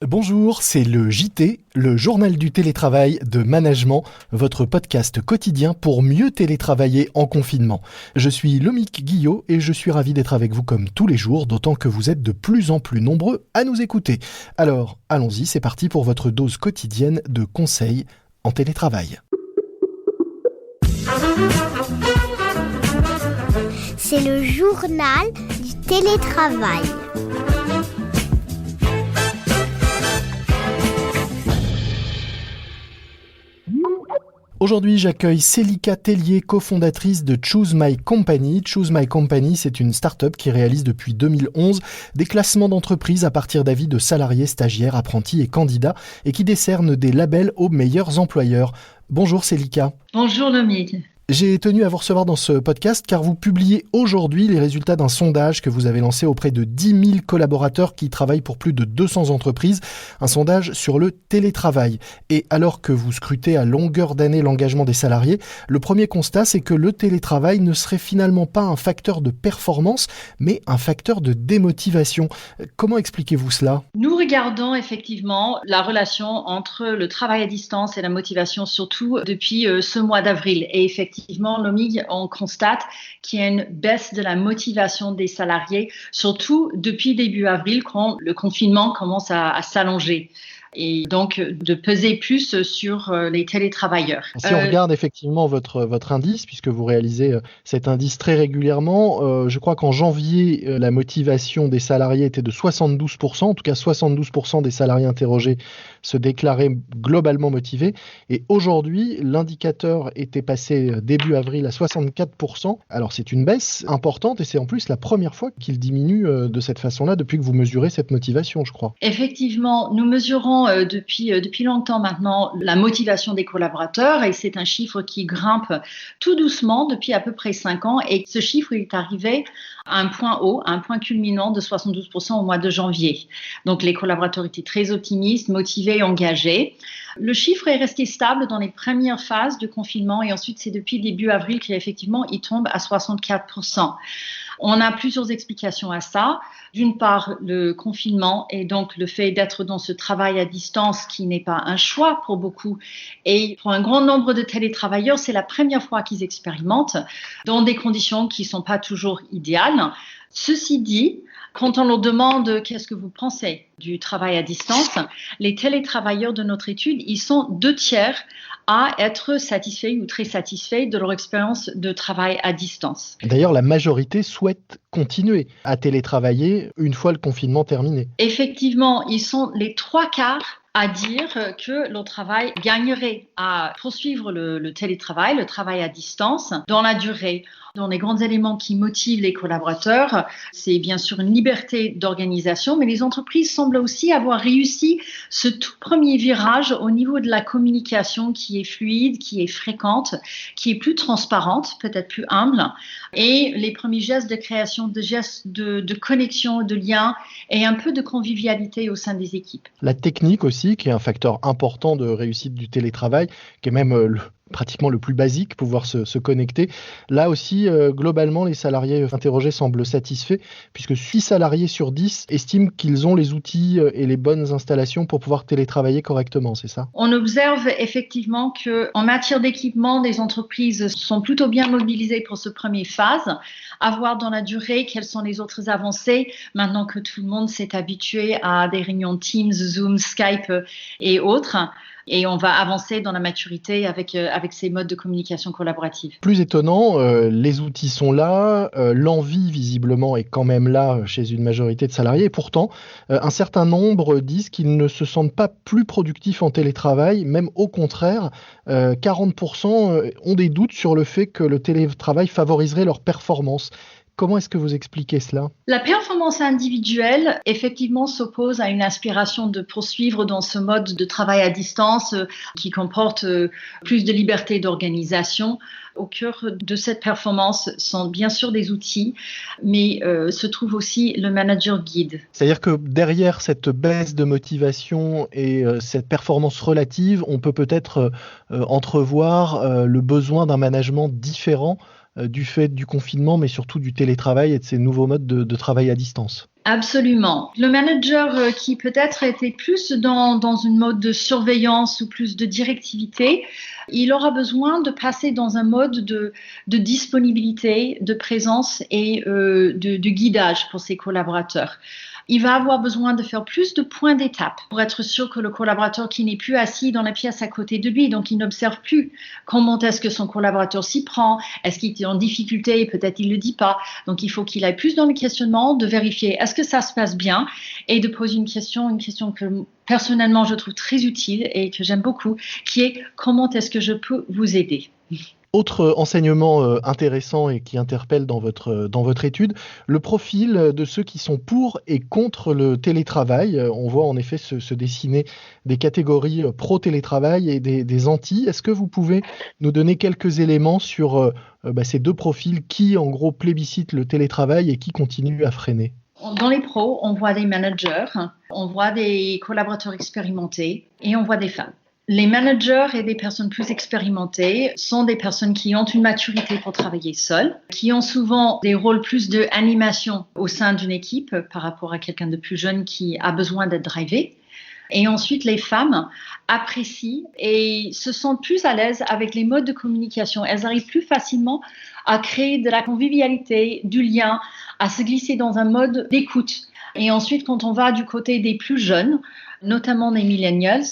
Bonjour, c'est le JT, le journal du télétravail de Management, votre podcast quotidien pour mieux télétravailler en confinement. Je suis Lomique Guillot et je suis ravi d'être avec vous comme tous les jours, d'autant que vous êtes de plus en plus nombreux à nous écouter. Alors, allons-y, c'est parti pour votre dose quotidienne de conseils en télétravail. C'est le journal du télétravail. Aujourd'hui, j'accueille Célika Tellier, cofondatrice de Choose My Company. Choose My Company, c'est une start-up qui réalise depuis 2011 des classements d'entreprises à partir d'avis de salariés, stagiaires, apprentis et candidats et qui décerne des labels aux meilleurs employeurs. Bonjour Célika. Bonjour Lomique. J'ai tenu à vous recevoir dans ce podcast car vous publiez aujourd'hui les résultats d'un sondage que vous avez lancé auprès de 10 000 collaborateurs qui travaillent pour plus de 200 entreprises, un sondage sur le télétravail. Et alors que vous scrutez à longueur d'année l'engagement des salariés, le premier constat c'est que le télétravail ne serait finalement pas un facteur de performance, mais un facteur de démotivation. Comment expliquez-vous cela ? Nous regardons effectivement la relation entre le travail à distance et la motivation, surtout depuis ce mois d'avril. Et effectivement, Lomique, on constate qu'il y a une baisse de la motivation des salariés, surtout depuis début avril, quand le confinement commence à s'allonger. Et donc de peser plus sur les télétravailleurs. Si on regarde effectivement votre indice, puisque vous réalisez cet indice très régulièrement, je crois qu'en janvier, la motivation des salariés était de 72%, en tout cas 72% des salariés interrogés se déclaraient globalement motivés, et aujourd'hui, l'indicateur était passé début avril à 64%. Alors c'est une baisse importante, et c'est en plus la première fois qu'il diminue de cette façon-là depuis que vous mesurez cette motivation, je crois. Effectivement, nous mesurons depuis longtemps maintenant la motivation des collaborateurs et c'est un chiffre qui grimpe tout doucement depuis à peu près 5 ans et ce chiffre est arrivé à un point haut, à un point culminant de 72% au mois de janvier. Donc les collaborateurs étaient très optimistes, motivés, engagés. Le chiffre est resté stable dans les premières phases du confinement et ensuite c'est depuis début avril qu'effectivement il tombe à 64%. On a plusieurs explications à ça. D'une part, le confinement et donc le fait d'être dans ce travail à distance qui n'est pas un choix pour beaucoup. Et pour un grand nombre de télétravailleurs, c'est la première fois qu'ils expérimentent dans des conditions qui ne sont pas toujours idéales. Ceci dit, quand on leur demande qu'est-ce que vous pensez du travail à distance, les télétravailleurs de notre étude, ils sont 2/3 à être satisfaits ou très satisfaits de leur expérience de travail à distance. D'ailleurs, la majorité souhaite continuer à télétravailler une fois le confinement terminé. Effectivement, ils sont les 3/4 à dire que leur travail gagnerait à poursuivre le télétravail, le travail à distance, dans la durée. Dans les grands éléments qui motivent les collaborateurs, c'est bien sûr une liberté d'organisation, mais les entreprises semblent aussi avoir réussi ce tout premier virage au niveau de la communication qui est fluide, qui est fréquente, qui est plus transparente, peut-être plus humble, et les premiers gestes de création, de gestes de connexion, de lien et un peu de convivialité au sein des équipes. La technique aussi, qui est un facteur important de réussite du télétravail, qui est même pratiquement le plus basique, pouvoir se connecter. Là aussi, globalement, les salariés interrogés semblent satisfaits, puisque 6 salariés sur 10 estiment qu'ils ont les outils et les bonnes installations pour pouvoir télétravailler correctement, c'est ça ? On observe effectivement qu'en matière d'équipement, les entreprises sont plutôt bien mobilisées pour cette première phase. À voir dans la durée quelles sont les autres avancées, maintenant que tout le monde s'est habitué à des réunions Teams, Zoom, Skype et autres. Et on va avancer dans la maturité avec ces modes de communication collaborative. Plus étonnant, les outils sont là, l'envie visiblement est quand même là chez une majorité de salariés. Et pourtant, un certain nombre disent qu'ils ne se sentent pas plus productifs en télétravail, même au contraire. 40% ont des doutes sur le fait que le télétravail favoriserait leur performance. Comment est-ce que vous expliquez cela ? La performance individuelle, effectivement, s'oppose à une aspiration de poursuivre dans ce mode de travail à distance qui comporte plus de liberté d'organisation. Au cœur de cette performance sont bien sûr des outils, mais se trouve aussi le manager guide. C'est-à-dire que derrière cette baisse de motivation et cette performance relative, on peut peut-être entrevoir le besoin d'un management différent du fait du confinement, mais surtout du télétravail et de ces nouveaux modes de travail à distance. Absolument. Le manager qui peut-être était plus dans une mode de surveillance ou plus de directivité, il aura besoin de passer dans un mode de disponibilité, de présence et de guidage pour ses collaborateurs. Il va avoir besoin de faire plus de points d'étape pour être sûr que le collaborateur qui n'est plus assis dans la pièce à côté de lui, donc il n'observe plus comment est-ce que son collaborateur s'y prend, est-ce qu'il est en difficulté et peut-être il ne le dit pas. Donc il faut qu'il aille plus dans le questionnement, de vérifier est-ce que ça se passe bien et de poser une question que personnellement je trouve très utile et que j'aime beaucoup, qui est comment est-ce que je peux vous aider ? Autre enseignement intéressant et qui interpelle dans votre étude, le profil de ceux qui sont pour et contre le télétravail. On voit en effet se dessiner des catégories pro-télétravail et des anti. Est-ce que vous pouvez nous donner quelques éléments sur ces deux profils qui, en gros, plébiscitent le télétravail et qui continuent à freiner ? Dans les pros, on voit des managers, on voit des collaborateurs expérimentés et on voit des femmes. Les managers et des personnes plus expérimentées sont des personnes qui ont une maturité pour travailler seules, qui ont souvent des rôles plus d'animation au sein d'une équipe par rapport à quelqu'un de plus jeune qui a besoin d'être drivé. Et ensuite, les femmes apprécient et se sentent plus à l'aise avec les modes de communication. Elles arrivent plus facilement à créer de la convivialité, du lien, à se glisser dans un mode d'écoute. Et ensuite, quand on va du côté des plus jeunes, notamment des millennials,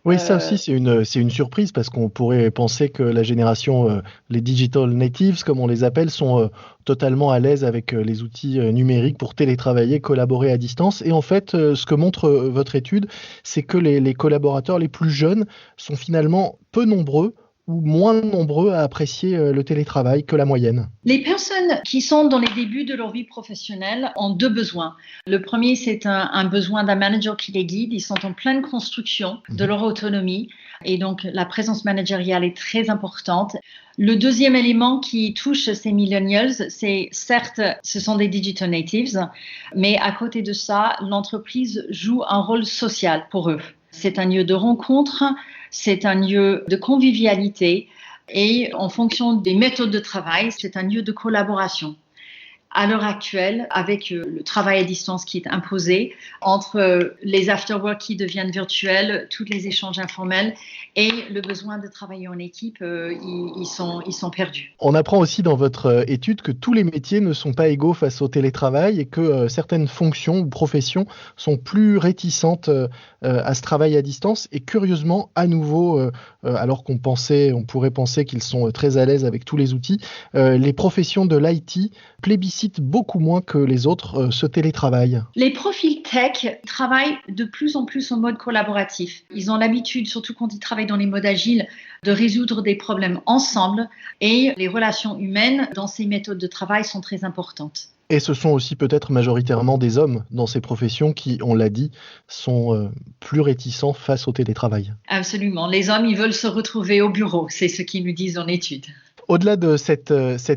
oui, ça aussi, c'est une surprise parce qu'on pourrait penser que la génération, les digital natives, comme on les appelle, sont totalement à l'aise avec les outils numériques pour télétravailler, collaborer à distance. Et en fait, ce que montre votre étude, c'est que les collaborateurs les plus jeunes sont finalement peu nombreux ou moins nombreux à apprécier le télétravail que la moyenne. Les personnes qui sont dans les débuts de leur vie professionnelle ont deux besoins. Le premier, c'est un besoin d'un manager qui les guide. Ils sont en pleine construction de leur autonomie et donc la présence managériale est très importante. Le deuxième élément qui touche ces millennials, c'est certes, ce sont des digital natives, mais à côté de ça, l'entreprise joue un rôle social pour eux. C'est un lieu de rencontre, c'est un lieu de convivialité et en fonction des méthodes de travail, c'est un lieu de collaboration. À l'heure actuelle, avec le travail à distance qui est imposé, entre les after-work qui deviennent virtuels, tous les échanges informels et le besoin de travailler en équipe, ils sont perdus. On apprend aussi dans votre étude que tous les métiers ne sont pas égaux face au télétravail et que certaines fonctions ou professions sont plus réticentes à ce travail à distance. Et curieusement, à nouveau, alors qu'on pourrait penser qu'ils sont très à l'aise avec tous les outils, les professions de l'IT plébiscitent beaucoup moins que les autres ce télétravail. Les profils tech travaillent de plus en plus en mode collaboratif. Ils ont l'habitude, surtout quand ils travaillent dans les modes agiles, de résoudre des problèmes ensemble et les relations humaines dans ces méthodes de travail sont très importantes. Et ce sont aussi peut-être majoritairement des hommes dans ces professions qui, on l'a dit, sont plus réticents face au télétravail. Absolument. Les hommes, ils veulent se retrouver au bureau. C'est ce qu'ils nous disent en étude. Au-delà de cette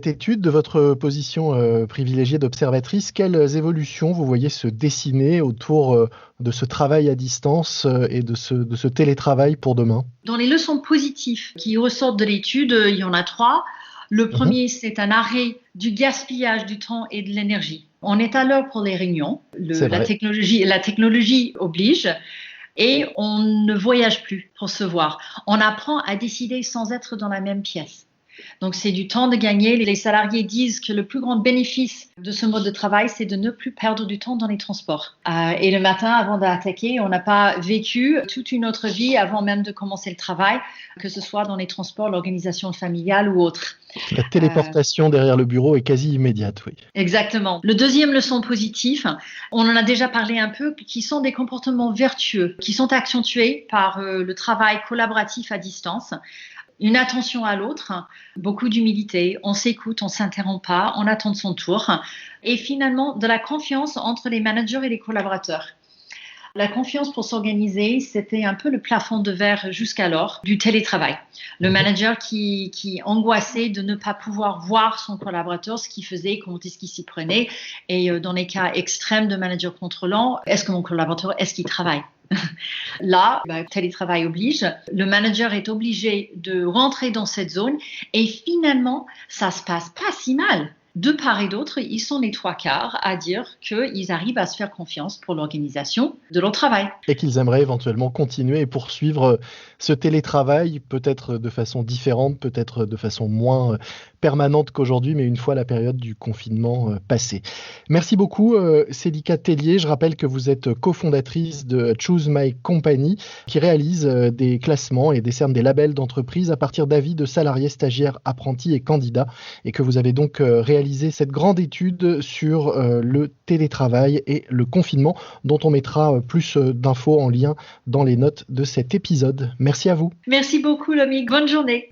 étude, de votre position privilégiée d'observatrice, quelles évolutions vous voyez se dessiner autour de ce travail à distance et de ce télétravail pour demain ? Dans les leçons positives qui ressortent de l'étude, il y en a 3. Le premier, c'est un arrêt du gaspillage du temps et de l'énergie. On est à l'heure pour les réunions. La technologie oblige. Et on ne voyage plus pour se voir. On apprend à décider sans être dans la même pièce. Donc, c'est du temps de gagner. Les salariés disent que le plus grand bénéfice de ce mode de travail, c'est de ne plus perdre du temps dans les transports. Et le matin, avant d'attaquer, on n'a pas vécu toute une autre vie avant même de commencer le travail, que ce soit dans les transports, l'organisation familiale ou autre. La téléportation derrière le bureau est quasi immédiate, oui. Exactement. Le deuxième leçon positive, on en a déjà parlé un peu, qui sont des comportements vertueux, qui sont accentués par le travail collaboratif à distance. Une attention à l'autre, beaucoup d'humilité, on s'écoute, on s'interrompt pas, on attend son tour et finalement de la confiance entre les managers et les collaborateurs. La confiance pour s'organiser, c'était un peu le plafond de verre jusqu'alors du télétravail. Le manager qui angoissait de ne pas pouvoir voir son collaborateur, ce qu'il faisait, comment est-ce qu'il s'y prenait et dans les cas extrêmes de manager contrôlant, est-ce que mon collaborateur, est-ce qu'il travaille ? Là, télétravail oblige, le manager est obligé de rentrer dans cette zone et finalement, ça se passe pas si mal. De part et d'autre, ils sont les 3/4 à dire qu'ils arrivent à se faire confiance pour l'organisation de leur travail. Et qu'ils aimeraient éventuellement continuer et poursuivre ce télétravail, peut-être de façon différente, peut-être de façon moins permanente qu'aujourd'hui, mais une fois la période du confinement passée. Merci beaucoup, Célika Tellier. Je rappelle que vous êtes cofondatrice de Choose My Company, qui réalise des classements et décerne des labels d'entreprise à partir d'avis de salariés, stagiaires, apprentis et candidats, et que vous avez donc réalisé cette grande étude sur le télétravail et le confinement, dont on mettra plus d'infos en lien dans les notes de cet épisode. Merci à vous. Merci beaucoup, Lomique. Bonne journée.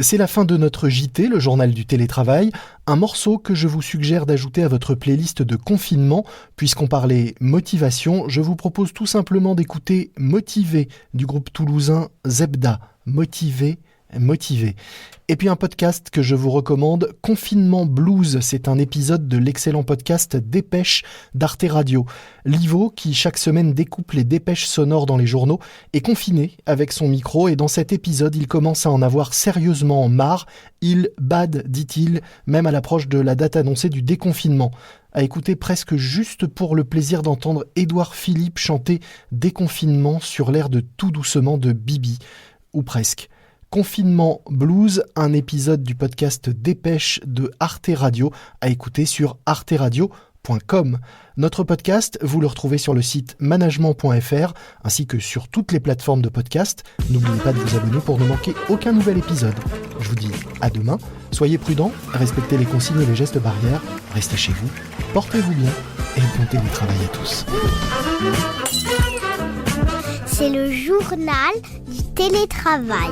C'est la fin de notre JT, le journal du télétravail, un morceau que je vous suggère d'ajouter à votre playlist de confinement. Puisqu'on parlait motivation, je vous propose tout simplement d'écouter Motivé du groupe toulousain Zebda. Motivé. Et puis un podcast que je vous recommande, Confinement Blues, c'est un épisode de l'excellent podcast Dépêche d'Arte Radio. Livo, qui chaque semaine découpe les dépêches sonores dans les journaux, est confiné avec son micro et dans cet épisode, il commence à en avoir sérieusement marre. Il bade, dit-il, même à l'approche de la date annoncée du déconfinement. À écouter presque juste pour le plaisir d'entendre Édouard Philippe chanter Déconfinement sur l'air de Tout doucement de Bibi, ou presque. Confinement Blues, un épisode du podcast Dépêche de Arte Radio à écouter sur arteradio.com. Notre podcast, vous le retrouvez sur le site management.fr ainsi que sur toutes les plateformes de podcast. N'oubliez pas de vous abonner pour ne manquer aucun nouvel épisode. Je vous dis à demain, soyez prudents, respectez les consignes et les gestes barrières, restez chez vous, portez-vous bien et bon télétravail à tous. C'est le journal du télétravail.